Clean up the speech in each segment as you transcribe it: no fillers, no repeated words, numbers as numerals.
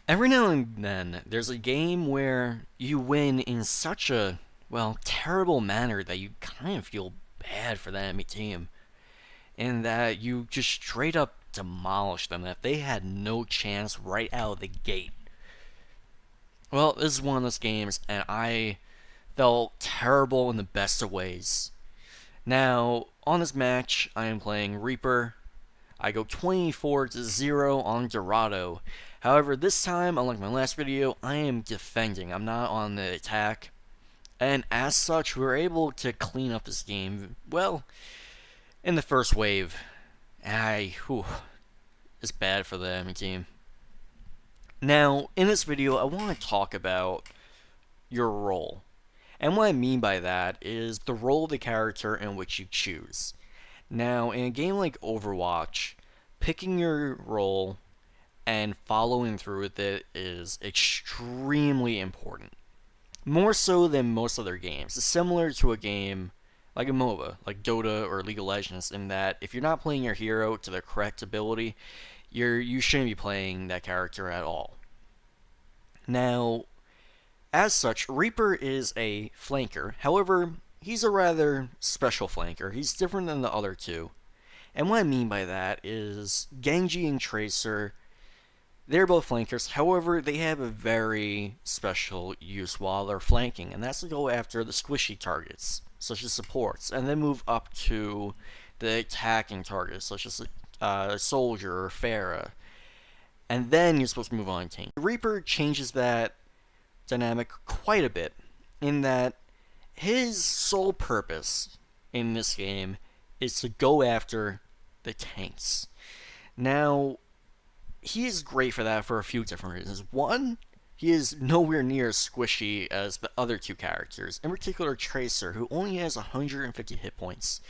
Every now and then, there's a game where you win in such a, well, terrible manner that you kind of feel bad for the enemy team, and that you just straight up demolish them, that they had no chance right out of the gate. Well, this is one of those games, and I felt terrible in the best of ways. Now, on this match, I am playing Reaper. I go 24-0 on Dorado. However, this time, unlike my last video, I am defending. I'm not on the attack. And as such, we were able to clean up this game, well, in the first wave. It's bad for the enemy team. Now, in this video, I want to talk about your role. And what I mean by that is the role of the character in which you choose. Now, in a game like Overwatch, picking your role and following through with it is extremely important. More so than most other games. It's similar to a game like a MOBA, like Dota or League of Legends, in that if you're not playing your hero to the correct ability, you shouldn't be playing that character at all. Now, as such, Reaper is a flanker. However, he's a rather special flanker. He's different than the other two. And what I mean by that is Genji and Tracer, they're both flankers. However, they have a very special use while they're flanking, and that's to go after the squishy targets, such as supports, and then move up to the attacking targets, such as Soldier or Pharah. And then you're supposed to move on to tank. Reaper changes that dynamic quite a bit, in that his sole purpose in this game is to go after the tanks. Now, he is great for that for a few different reasons. One, he is nowhere near as squishy as the other two characters, in particular Tracer, who only has 150 hit points.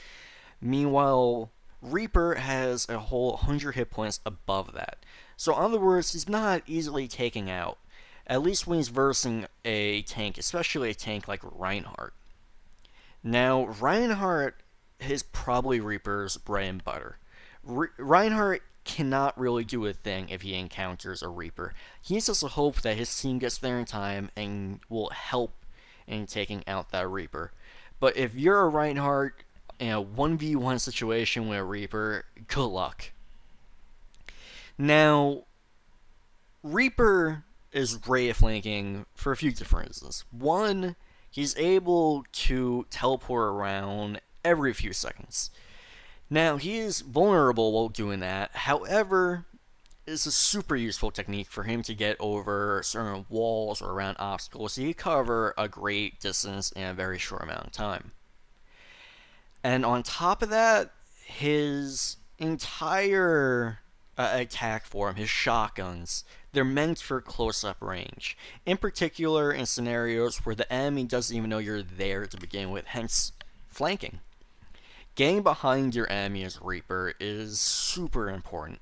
Meanwhile, Reaper has a whole 100 hit points above that. So in other words, he's not easily taken out, at least when he's versing a tank, especially a tank like Reinhardt. Now, Reinhardt is probably Reaper's bread and butter. Reinhardt cannot really do a thing if he encounters a Reaper. He needs to hope that his team gets there in time and will help in taking out that Reaper. But if you're a Reinhardt in a 1v1 situation with a Reaper, good luck. Now, Reaper is great at flanking for a few different reasons. One, he's able to teleport around every few seconds. Now, he is vulnerable while doing that. However, it's a super useful technique for him to get over certain walls or around obstacles, so he can cover a great distance in a very short amount of time. And on top of that, his entire attack form, his shotguns, they're meant for close-up range. In particular, in scenarios where the enemy doesn't even know you're there to begin with, hence flanking. Getting behind your enemy as Reaper is super important.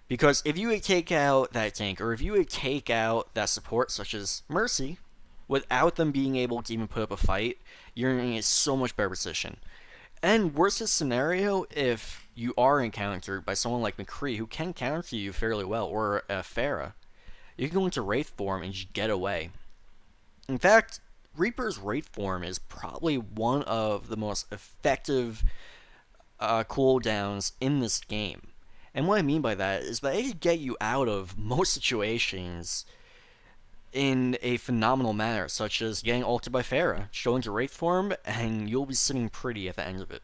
Because if you would take out that tank, or if you would take out that support, such as Mercy, without them being able to even put up a fight, you're in a so much better position. And worst case scenario, if you are encountered by someone like McCree, who can counter you fairly well, or Pharah, you can go into Wraith form and just get away. In fact, Reaper's Wraith form is probably one of the most effective cooldowns in this game. And what I mean by that is that it can get you out of most situations in a phenomenal manner, such as getting ulted by Pharah, showing to Wraith form, and you'll be sitting pretty at the end of it.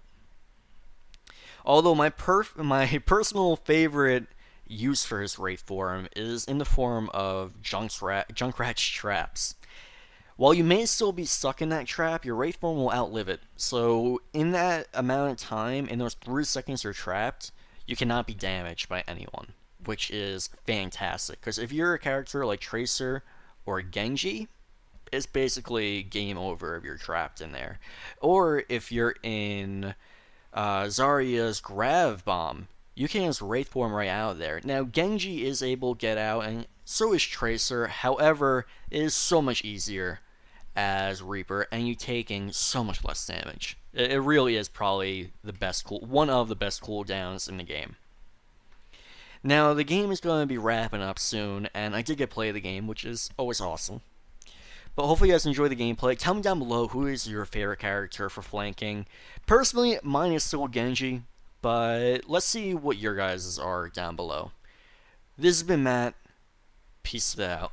Although my personal favorite use for his Wraith form is in the form of Junkrat's traps. While you may still be stuck in that trap, your Wraith form will outlive it. So in that amount of time, in those 3 seconds you're trapped, you cannot be damaged by anyone, which is fantastic. Because if you're a character like Tracer or Genji, it's basically game over if you're trapped in there. Or if you're in Zarya's Grav Bomb, you can just Wraith form right out of there. Now, Genji is able to get out, and so is Tracer. However, it is so much easier as Reaper, and you taking so much less damage. It really is probably the best one of the best cooldowns in the game. Now, the game is going to be wrapping up soon, and I did get to play the game, which is always awesome. But hopefully you guys enjoy the gameplay. Tell me down below who is your favorite character for flanking. Personally, mine is still Genji, but let's see what your guys' are down below. This has been Matt. Peace out.